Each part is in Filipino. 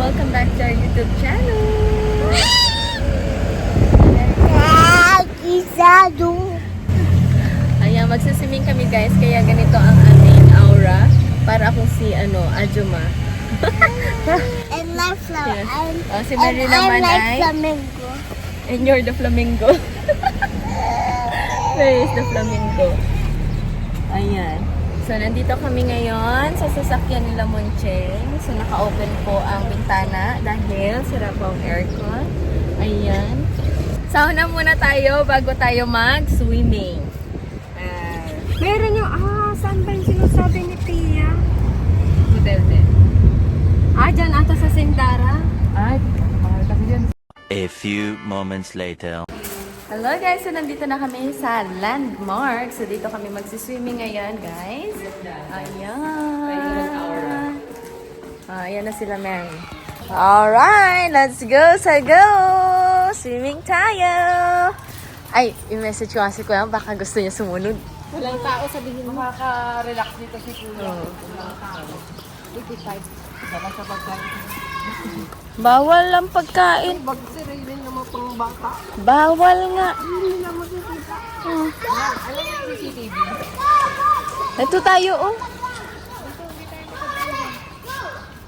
Welcome back to our YouTube channel! Ayan, magsaswimming kami guys, kaya ganito ang aming aura. Para akong si, Ajuma. And my flower. Yes. Si Mary naman ay... flamingo. And you're the flamingo. Where is the flamingo? Ayan. So, nandito kami ngayon sa sasakyan nila Moncheng. So, naka-open po ang bintana dahil sira po ang aircon. Ayan. Sauna muna tayo bago tayo mag-swimming. Meron yung, saan ba yung sinasabi ni Tia? Hotel din. Dyan ata sa Sindara. A few moments later. Hello guys! So, nandito na kami sa Landmark. So, dito kami magsiswimming ngayon, guys. Ayan. Ayan na sila, Mary. Alright! Let's go sa go! Swimming tayo! Ay, i-message ko kasi kuya, baka gusto niya sumunod. Walang tao, sabihin mo. Makaka-relax dito si Kuya. Oh. 85. Sama sa pagkain. Bawal ang pagkain. Mag-sirayin naman pang bata. Bawal nga. Hindi na makikita. Alam mo yung CCTV? Ito tayo, oh.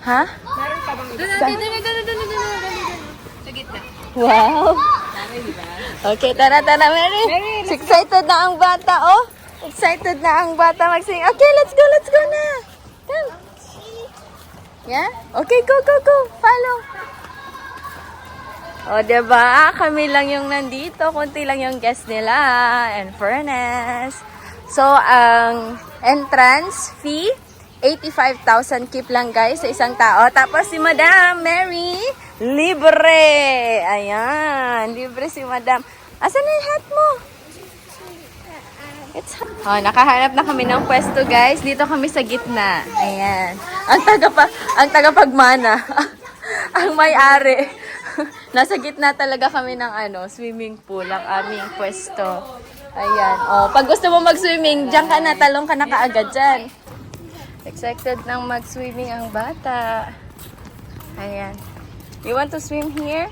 Ha? Meron pa bang iba? Sa gitna. Wow! Okay, tara, Mary. Excited na ang bata, oh. Excited na ang bata mag-sing. Okay, let's go na. Come. Yeah? Okay, go. Follow. O, diba? Kami lang yung nandito. Kunti lang yung guest nila. And fairness. So, ang entrance fee, 85,000 keep lang guys sa isang tao. Tapos si Madam Mary, libre. Ayan, libre si Madam. Asan na yung hat mo? Oh, nakahanap na kami ng pwesto guys. Dito kami sa gitna. Ayan. Ang tagapagmana. Ang may-ari. Nasa gitna talaga kami ng swimming pool, ang aming pwesto. Ayan. Oh, pag gusto mo mag-swimming, diyan ka na, talong ka na kaagad dyan. Excited nang mag-swimming ang bata. Ayan. You want to swim here?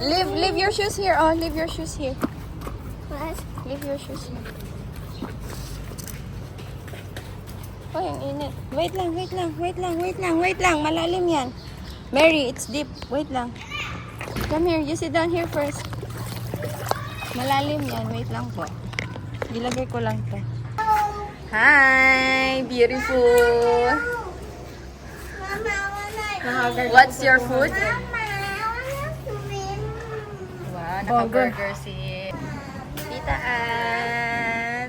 Leave your shoes here. Oh, leave your shoes here. What? Leave your shoes here. Oh, ang init. Wait lang. Malalim yan. Mary, it's deep. Wait lang. Come here. You sit down here first. Malalim yan. Wait lang po. Ilagay ko lang to. Hi! Beautiful! What's your food? Wow, naka-burger si Tita Ann.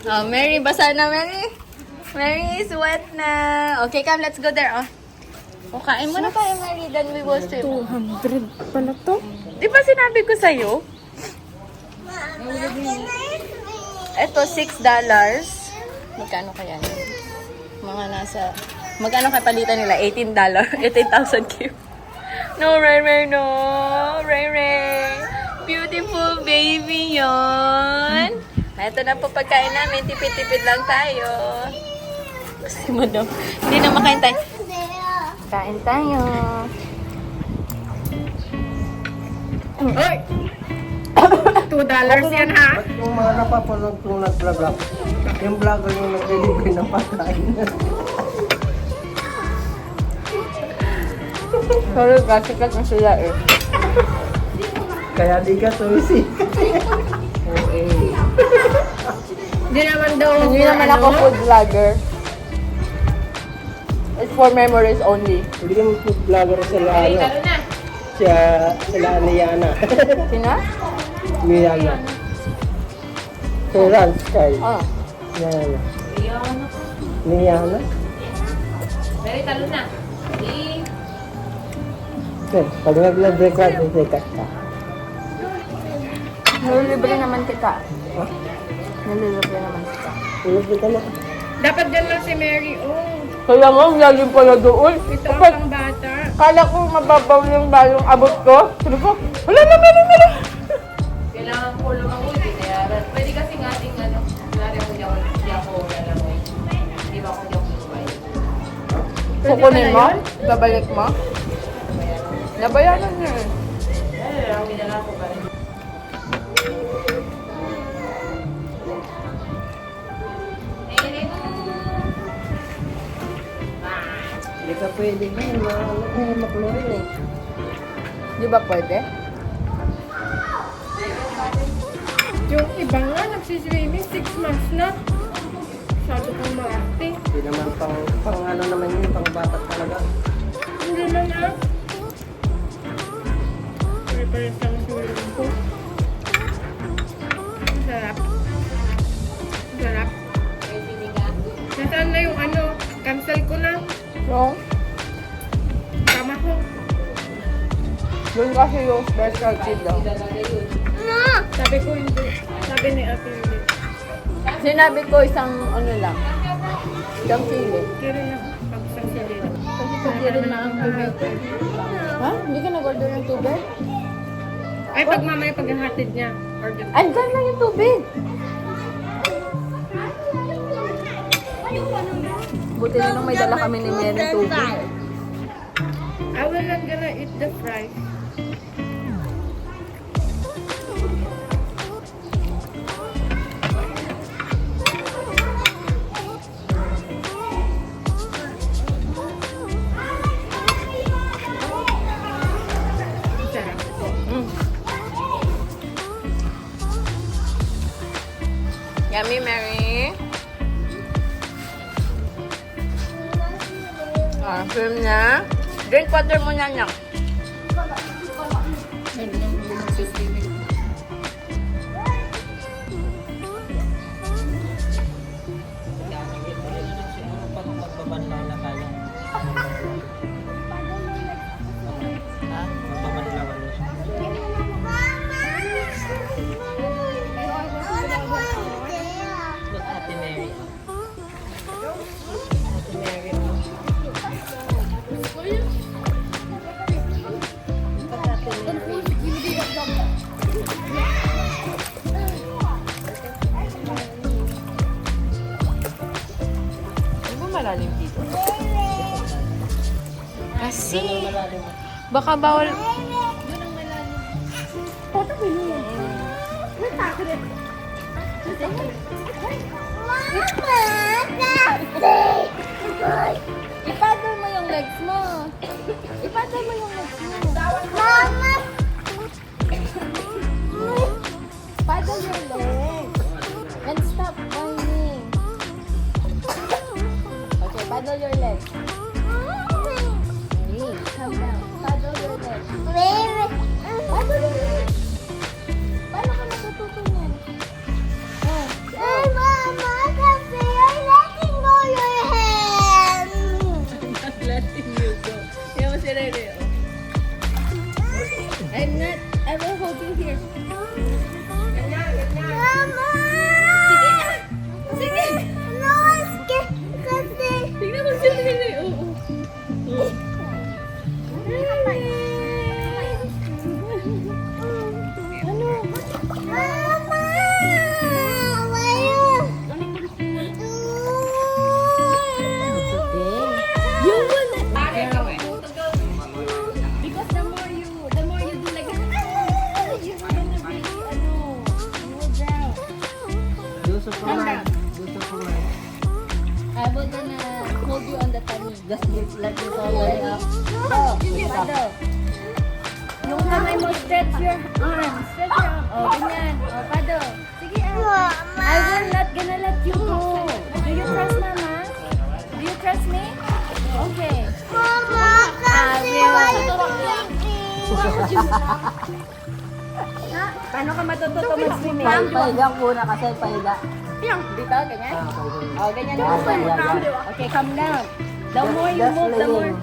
Oh, Mary, basa na, Mary. Mary is wet na. Okay, come, let's go there, oh. O, kain muna tayo, Mary, then we will swim. 200 pala to. Di ba sinabi ko sa'yo? Ito, $6. Magkano kaya? Mga nasa... Magkano kapalitan nila? $18. 18,000 keep. No, Ray, no. Ray. Beautiful baby yon. Ito na po pagkain namin. Tipid-tipid lang tayo. Kasi madam. Hindi na makain tayo. Kain tayo. Oy! $2 yan ha? Yung mga napapanood kong nag-vlog ako, yung vlogger yung nag-delivery ng pagkain. Sorry, kasikat na sila eh. Kaya di ka sumisi. Hindi naman daw. Hindi naman ako food vlogger. It's for memories only. Hindi ka food vlogger sila ano. na. Sila Liana. Sina? Liana. Sila Sky. Oh. Liana. Liana. Very talo na. Pag nag-break ka, sikat ka. Nalilibre naman kita. Nalilibre naman kita. Ulog ka na. Dapat dyan lang si Mary. Oh, Kaya mo, ang lalim pala doon. ito ang pang bata. Kala ko mababaw yung balong abot ko. Sabi ko, wala na, meron. Kailangan ko lumang binayaran. Pwede kasi nga ating kunwari mo di ako wala lang. Di Kukunin mo? Babalik mo? Nabayaran niya eh. Hindi ka pwede na. Maklorin eh. Di ba pwede? Yung iba nga, nagsiswimming 6 months na. Masyado kang maarte. Hindi naman pang ano naman yun, pang bata talaga. Hindi man ah. Pare-pares lang swimming pool. Ang sarap. Ang sarap. Nasaan na yung ano? Cancel ko na. No? Tama ko. Doon kasi yung specialty daw. Sabi ko hindi. Sabi ni ate hindi. Sinabi ko isang ano lang. Isang sili. Kira na pagsang silid. Kasi pwede rin na ang tubig. Ha? Hindi ka nag-order ng tubig? Ay, pag mamaya paghahatid niya. Order. Andyan na yung tubig. Buti na lang may dala kami ni Mary ng tubig. I will not gonna eat the fries. Sarap. Mm. Yummy, Mary. Ah, firm na. Drink water muna niya. Magbabanlaw na tayo. Ha? Magbabanlaw na siya. Look, Ate Mary. Ate Mary. Hindi ba malalim dito? Kasi, baka bawal. Ipaddle mo yung legs mo. Ipaddle mo yung legs mo. Mama! Paddle your legs. And stop whining. Okay, paddle your legs. Hey, calm down. Paddle your legs. Paddle your legs. Paano ka natututo niyan? Oh, hey, Mama, kasi you're letting go your hand. Letting you go. Yan mo si Rere. I'm not. I will hold you here. Mama! Sige! No, kasi... Tingnan mo si Rere. Oo. Ano? Mama! Why you will not... Because the more you do like you're gonna be, you will drown. Gusto ko man. Gusto ko man. I will gonna hold you on the tummy. Just let it all way up. Oh, paddle. Yung kamay mo, stretch your arm. Stretch your arm. Oh, ganyan. Oh, paddle. Sige, I will not gonna let you go. Do you trust Mama? Do you trust me? Okay. Mama, Paano ka matututo mag-swimming? Pahiga muna kasi pahiga. Dito, ganyan? Oh, ganyan Yeah, naman. yeah, yeah. Okay, calm down. The more you Just move, the more... laying.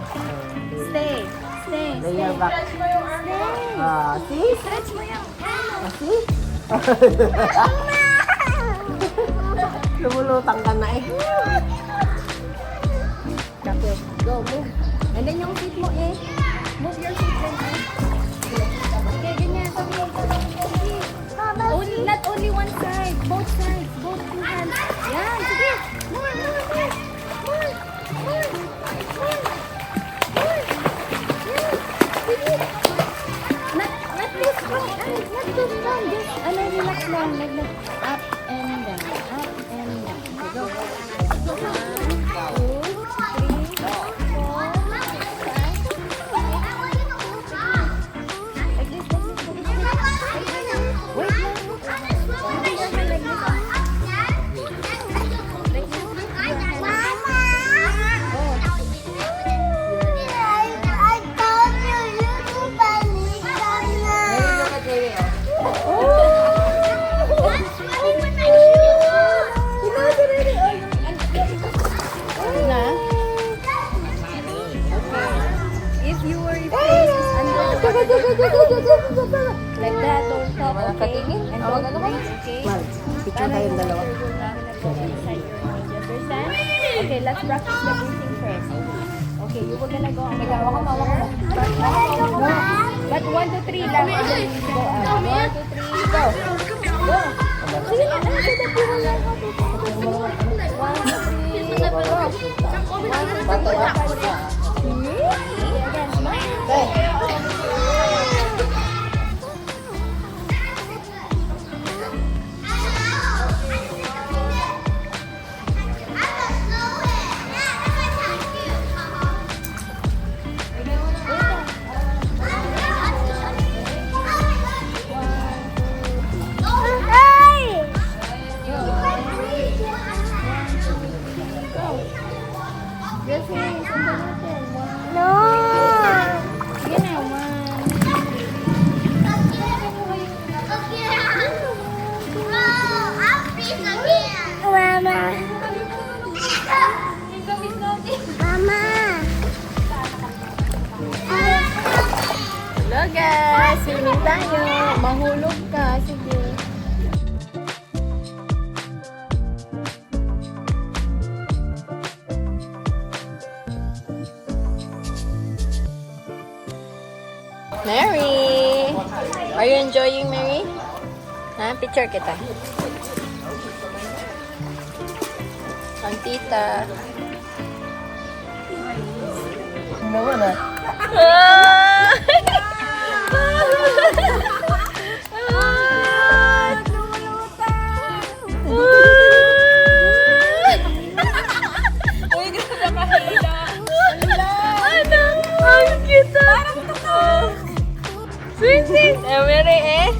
Stay. Stay. Lay Stay. your back. Stay. See? Stretch mo yung... See? Lumulutang ka na eh. Okay, go, move. And then yung feet mo eh. Move your feet then eh. Okay, ganyan. Sige. Only, not only one side. Both sides. Both two hands. Yan, sige. More, more, more. More, more, more. down, like that. Up and down, up and down. Okay, go. 1, 2, 3, 4, 5, 6, 7. Like this, like this, like this. Wait lang. Hindi naman like this. Like this. Na? If you were your face is under the water. Like that, don't stop, okay? And don't breathe, okay? Mal, picture tayong dalawa. Understand? Okay, let's practice the breathing first. Okay, you were gonna go on the But 1, 2, 3 lang. And then you go up. 1, 2, 3, go. Go. Sige na, nasa na po lang. 1, 2, 3, go. 1, 2, 3, go. Again, smile. Your face on the water. 1. No. Sige na, 1. Hello guys, swimming tayo. Mahulog ka, sige. Mary! Are you enjoying, Mary? Ha? Picture kita. Ang tita. Naman ah. Ah! Uy, gusto na mahila. Ano? Ang cute ah. Sweet. Eh, Mary eh.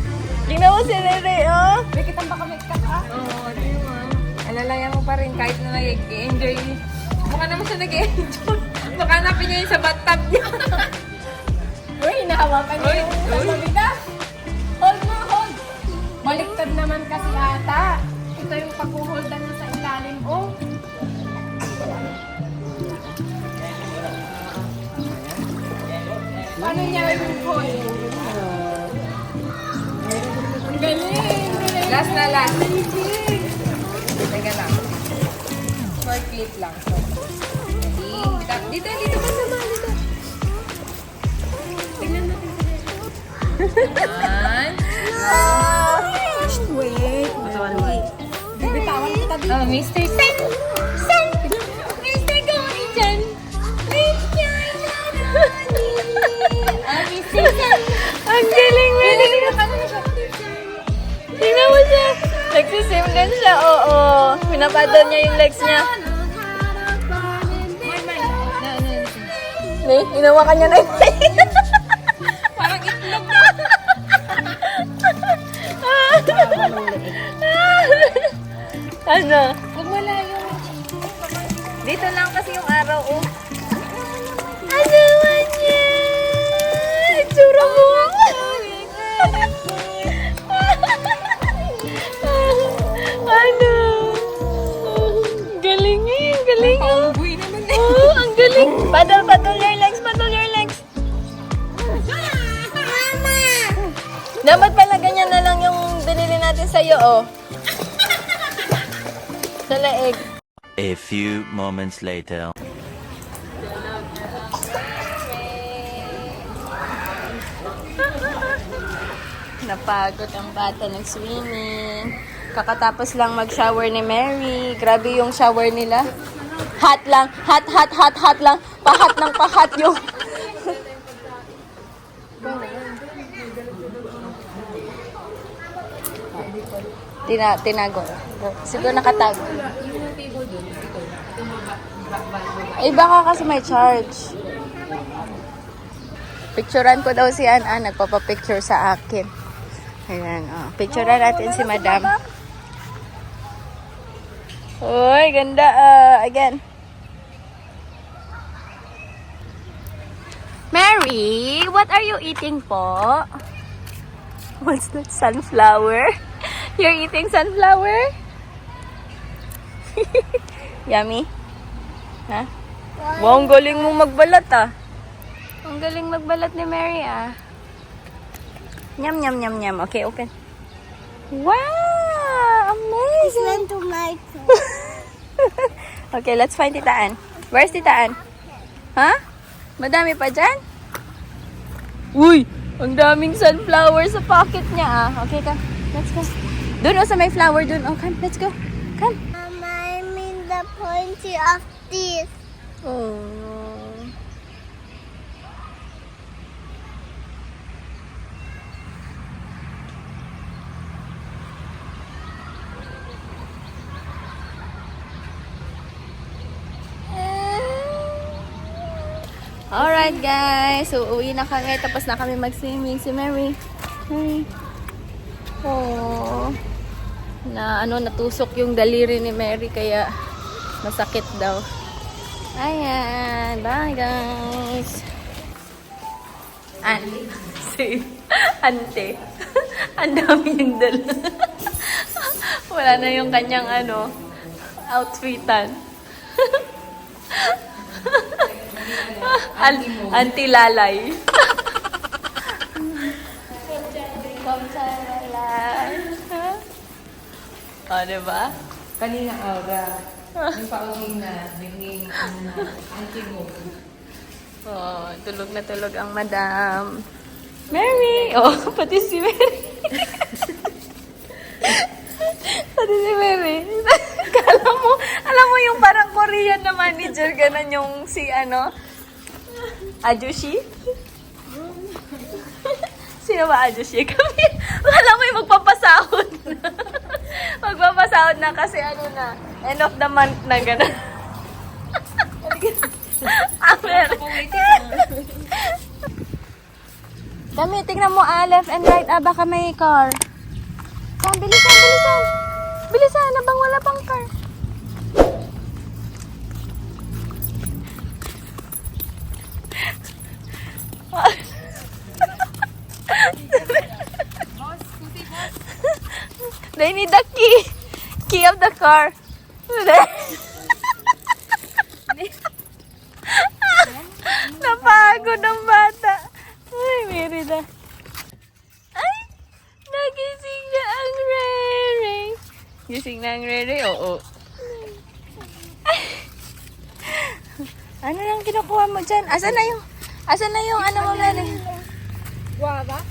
Tingnan mo si Rere, oh. Bikitan ba kami ka? Oo, di mo. Alalayan mo pa rin kahit na nag-enjoy. Mukha naman siya nag-enjoy. Baka hanapin niya yung sa bathtub niya. Uy, hinahawakan niyo yung salbabida. Hold mo, hold. Baliktad naman kasi ata. Ito yung pag-holdan niya sa ilalim. Oh. Paano niya yung hold? Ang galing! Last na last. Teka lang. Short clip lang. Dito ka naman. Dito. Tingnan natin sila. Wait. Bibitawan kita dito. Oh, Mr. Sen! Sen! Mr. Gawin dyan! Wait yan! Mr. Sen! Ang galing, Mary. Tingnan mo siya. Nagsisim din siya, oo. Pinapadal niya yung legs niya. May, hinawakan niya na yun. Parang itlog na. Ano? Huwag malayo. Dito lang kasi yung araw, oh. Ano man yan? Itsura mo. Ano? Galing eh, galing oh. Uy naman eh. Oh, ang galing. Paddle your legs, paddle your legs. Dapat pala ganyan na lang yung binili natin sa'yo, oh. Sa leeg. A few moments later. Napagod ang bata ng swimming. Kakatapos lang mag-shower ni Mary. Grabe yung shower nila. Hot lang. Hot lang. Pahat ng pahat yung... Tinago. Siguro nakatago. Ay, baka kasi may charge. Picturean ko daw si An. Nagpapapicture sa akin. Ayan, oh. Picturean natin si Madam. Uy, ganda. Again. Mary, what are you eating po? What's that? Sunflower? You're eating sunflower? Yummy? Ha? Wow, ang galing mo magbalat Ang galing magbalat ni Mary Nyam, nyam, nyam, nyam. Okay, open. Wow! Amazing! Tomato. Okay, let's find Tita Ann. Where's Tita Ann? Ha? Madami pa dyan? Uy! Ang daming sunflower sa pocket niya Okay, come. Let's go. Doon sa may flower doon. Oh, come. Let's go. Come. I mean the pointy of this. Oh. Alright guys, so uwi na kami, tapos na kami mag-swimming. Si Mary. Oh. Natusok yung daliri ni Mary, kaya masakit daw. Ayan, bye guys. Ante. Ang dami yung dala. Wala na yung kanyang outfitan. Anti-lalay. Diba? Kanina aura. Yung pauling na, yung anti-mo. Tulog na tulog ang madam. Mary! Pati si Mary. Pati si Mary. Alam mo yung parang Korean na manager, ganun yung si Ajushi? Sino ba Ajushi? Kami, alam mo yung magpapasahod na. Magpapasahod na kasi end of the month na gano'n. Kami, tingnan mo left and right. Baka may car. Bilisan. Bilisan, abang wala pang car. They need the key of the car. Napagod ang bata. Ay, Merida. Ay, nagising na ang Rere. Gising na ang Rere, oo. Ano lang kinukuha mo dyan? Asan na yung mo, Rere? Guava?